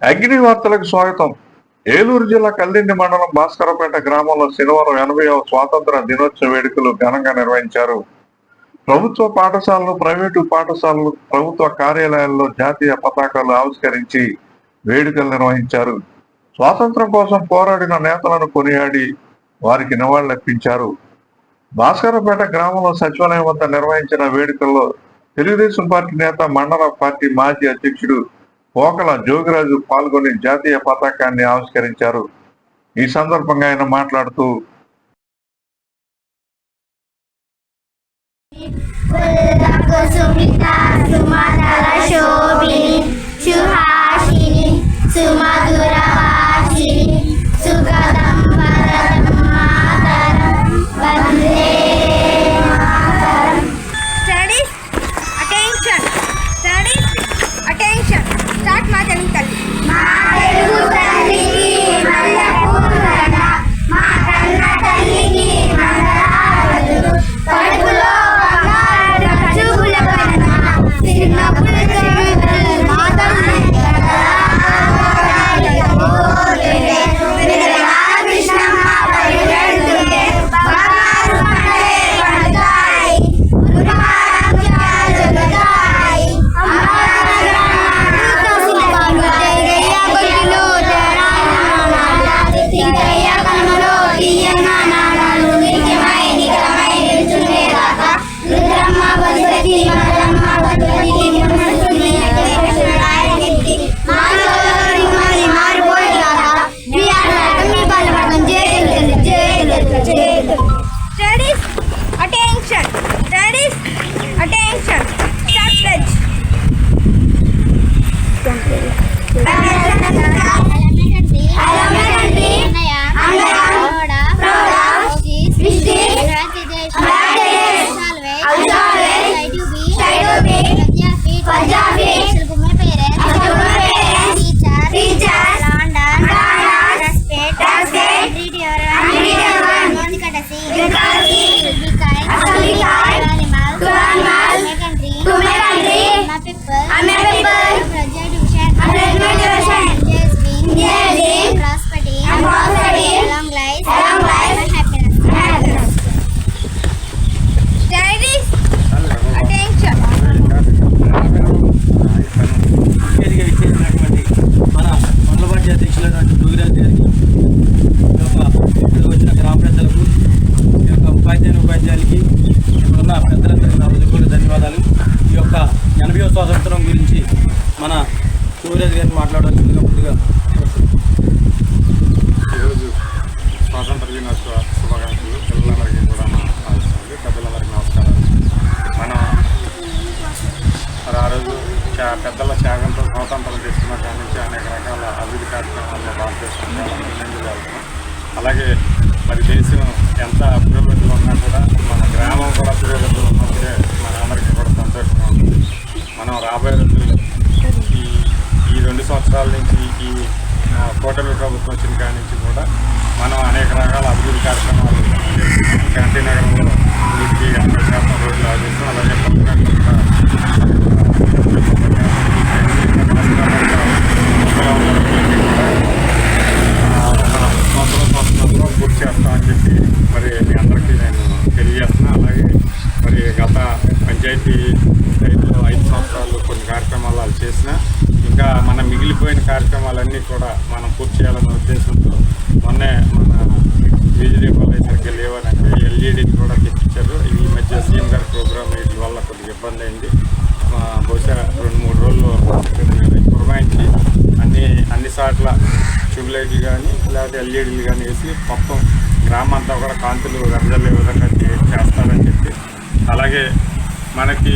అగ్ని వార్తలకు స్వాగతం. ఏలూరు జిల్లా కల్దిండి మండలం భాస్కరపేట గ్రామంలో శనివారం 80వ స్వాతంత్ర దినోత్సవ వేడుకలు ఘనంగా నిర్వహించారు. ప్రభుత్వ పాఠశాలలు, ప్రైవేటు పాఠశాలలు, ప్రభుత్వ కార్యాలయాల్లో జాతీయ పతాకాలు ఆవిష్కరించి వేడుకలు నిర్వహించారు. స్వాతంత్రం కోసం పోరాడిన నేతలను కొనియాడి వారికి నివాళులర్పించారు. భాస్కరపేట గ్రామంలో సచివాలయం వద్ద నిర్వహించిన వేడుకల్లో తెలుగుదేశం పార్టీ నేత, మండల పార్టీ మాజీ అధ్యక్షుడు పోకల జోగిరాజు పాల్గొని జాతీయ పతాకాన్ని ఆవిష్కరించారు. ఈ సందర్భంగా ఆయన మాట్లాడుతూ స్వాతంత్రం గురించి మన జోగిరాజు గారిని మాట్లాడాల్సిందిగా ముందుగా. ఈరోజు స్వాతంత్ర దినోత్సవ శుభాకాంక్షలు పిల్లలందరికీ కూడా నమస్కారాలు, పెద్దలందరికీ నమస్కారాలు. మనం మరి ఆ రోజు పెద్దల త్యాగంతో స్వాతంత్రం తీసుకున్న కాడి నుంచి అనేక రకాల అభివృద్ధి కార్యక్రమాల్లో భారతదేశం చాలా ముందంజలు వెళ్తున్నాం. అలాగే మరి దేశం ఎంత పురోగతిలో ఉన్నా కూడా మన గ్రామం కూడా పురోగతిలో ఉన్నప్పుడే మన అందరికీ కూడా సంతోషంగా ఉంటుంది. మనం రాబోయే రోజుల్లో ఈ 2 సంవత్సరాల నుంచి ఈ కోటల ప్రభుత్వం వచ్చిన కాడి నుంచి కూడా మనం అనేక రకాల అభివృద్ధి కార్యక్రమాలు గాంధీ నగరంలో వీటికి 80% రోడ్లు ఆదేశం, అలాగే సంవత్సరంలో పూర్తి చేస్తామని చెప్పి మరి మీ అందరికీ నేను తెలియజేస్తున్నా. అలాగే మరి గత పంచాయతీ 5 సంవత్సరాలు కొన్ని కార్యక్రమాలు వాళ్ళు చేసినా ఇంకా మన మిగిలిపోయిన కార్యక్రమాలన్నీ కూడా మనం పూర్తి చేయాలన్న ఉద్దేశంతో మొన్నే మన వీధి దీపాలు సరిగ్గా లేవనంటే ఎల్ఈడీని కూడా తెప్పించారు. ఈ మధ్య సీఎం గారి ప్రోగ్రామ్ వీటి వల్ల కొద్దిగా ఇబ్బంది అయింది. బహుశా 2-3 రోజుల్లో పురమాయించి అన్ని సార్ల ట్యూబ్ లైట్లు కానీ లేకపోతే ఎల్ఈడీలు కానీ వేసి మొత్తం గ్రామం అంతా కూడా కాంతులు వెదజల్లే విధంగా చేస్తారని చెప్పి, అలాగే మనకి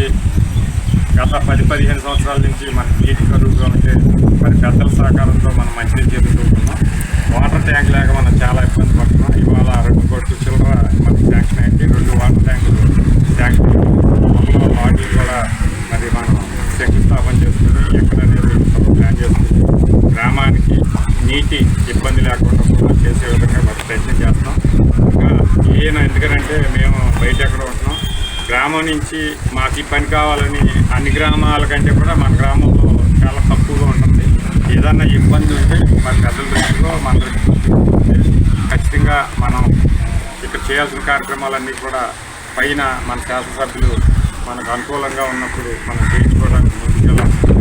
గత 10-15 సంవత్సరాల నుంచి మనకి నీటి కరువుగా ఉంటే మరి పెద్దల సహకారంతో మనం మంచినీరు చేరుకుంటున్నాం. వాటర్ ట్యాంక్ లేక మనం చాలా ఇబ్బంది పడుతున్నాం. ఇవాళ 2 కోట్ల చిల్లర మనకి శాంక్షన్ అయింది. 2 వాటర్ ట్యాంకులు శాంక్షన్ వాటిని కూడా మరి మనం శంకుస్థాపన చేసుకుని ఎక్కడనేది ప్లాన్ చేసుకుని గ్రామానికి నీటి ఇబ్బంది లేకుండా కూడా చేసే విధంగా మరి ప్రయత్నం చేస్తాం. ఇంకా ఎందుకంటే మేము బయట ఎక్కడ ఉంటున్నాం, గ్రామం నుంచి మాకు ఈ పని కావాలని అన్ని గ్రామాల కంటే కూడా మన గ్రామంలో చాలా తక్కువగా ఉంటుంది. ఏదన్నా ఇబ్బంది ఉంటే మన పెద్దల దృష్టిలో మన దృష్టిలో ఖచ్చితంగా మనం ఇక్కడ చేయాల్సిన కార్యక్రమాలన్నీ కూడా పైన మన శాసనసభ్యులు మనకు అనుకూలంగా ఉన్నప్పుడు మనం చేయించుకోవడానికి ముందుకెళ్ళాల్సింది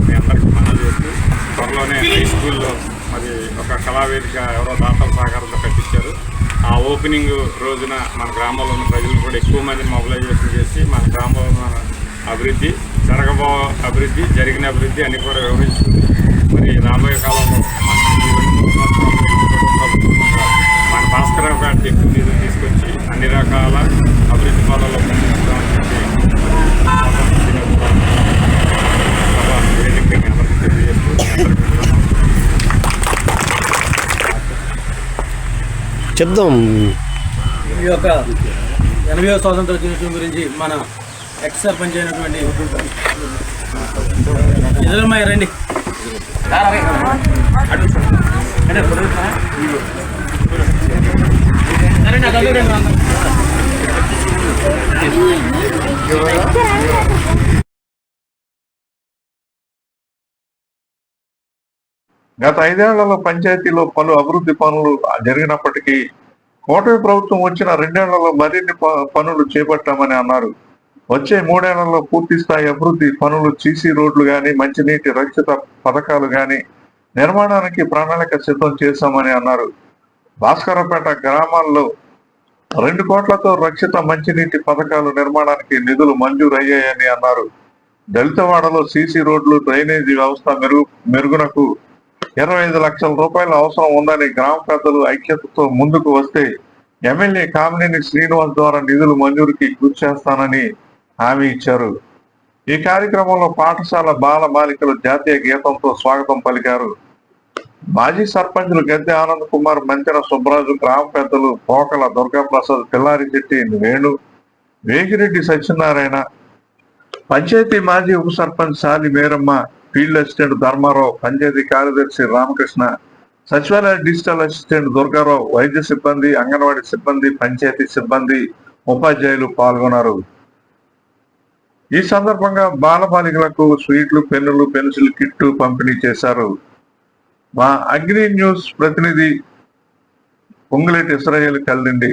మీ అందరికీ మనం చేస్తూ త్వరలోనే హై స్కూల్లో మరి ఒక కళావేదిక ఎవరో దాతల సహకారంతో కట్టించారు. ఆ ఓపెనింగ్ రోజున మన గ్రామంలో ఉన్న ప్రజలు కూడా ఎక్కువ మందిని మొబిలైజేషన్ చేసి మన గ్రామంలో ఉన్న అభివృద్ధి అభివృద్ధి జరిగిన అభివృద్ధి అన్ని కూడా వివరించుకుంది. మరి రాబోయే కాలంలో మనం ఈ 2-3 సంవత్సరాలు మన భాస్కరరావు గారి ఎక్కువ నిధులు తీసుకొచ్చి అన్ని రకాల అభివృద్ధి పనుల్లో ముందుంచుతామని చెప్పి వేదిక అందరికీ తెలియజేస్తూ చెప్దాం. ఈ యొక్క 80వ స్వాతంత్ర దినోత్సవం గురించి మన ఎక్స్ సర్పంచ్ అయినటువంటి ఎదురమ్మాయి రండి. గత 5 ఏళ్లలో పంచాయతీలో పలు అభివృద్ధి పనులు జరిగినప్పటికీ కూటమి ప్రభుత్వం వచ్చిన 2 ఏళ్లలో మరిన్ని పనులు చేపట్టామని అన్నారు. వచ్చే 3 ఏళ్లలో పూర్తి స్థాయి అభివృద్ధి పనులు, సీసీ రోడ్లు గాని, మంచినీటి రక్షిత పథకాలు గాని నిర్మాణానికి ప్రణాళిక సిద్ధం చేశామని అన్నారు. భాస్కరపేట గ్రామాల్లో 2 కోట్లతో రక్షిత మంచినీటి పథకాలు నిర్మాణానికి నిధులు మంజూరు అయ్యాయని అన్నారు. దళితవాడలో సీసీ రోడ్లు, డ్రైనేజీ వ్యవస్థ మెరుగునకు 25 లక్షల రూపాయల అవసరం ఉందని గ్రామ పెద్దలు ఐక్యతతో ముందుకు వస్తే ఎమ్మెల్యే కామినేని శ్రీనివాస్ ద్వారా నిధులు మంజూరుకి కృషి చేస్తానని హామీ ఇచ్చారు. ఈ కార్యక్రమంలో పాఠశాల బాల బాలికలు జాతీయ గీతంతో స్వాగతం పలికారు. మాజీ సర్పంచులు గద్దె ఆనంద్ కుమార్, మంతెన సుబ్బరాజు, గ్రామ పెద్దలు పోకల దుర్గాప్రసాద్, పిల్లారి చెట్టి వేణు, వేగిరెడ్డి సత్యనారాయణ, పంచాయతీ మాజీ ఉప సర్పంచ్ సాలి మేరమ్మ, ఫీల్డ్ అసిస్టెంట్ ధర్మారావు, పంచాయతీ కార్యదర్శి రామకృష్ణ, సచివాలయ డిజిటల్ అసిస్టెంట్ దుర్గారావు, వైద్య సిబ్బంది, అంగన్వాడీ సిబ్బంది, పంచాయతీ సిబ్బంది, ఉపాధ్యాయులు పాల్గొన్నారు. ఈ సందర్భంగా బాలబాలికలకు స్వీట్లు, పెన్నులు, పెన్సిల్ కిట్టు పంపిణీ చేశారు. మా అగ్ని న్యూస్ ప్రతినిధి పొంగులేటి ఇస్రాయేల్ కల్లిండి.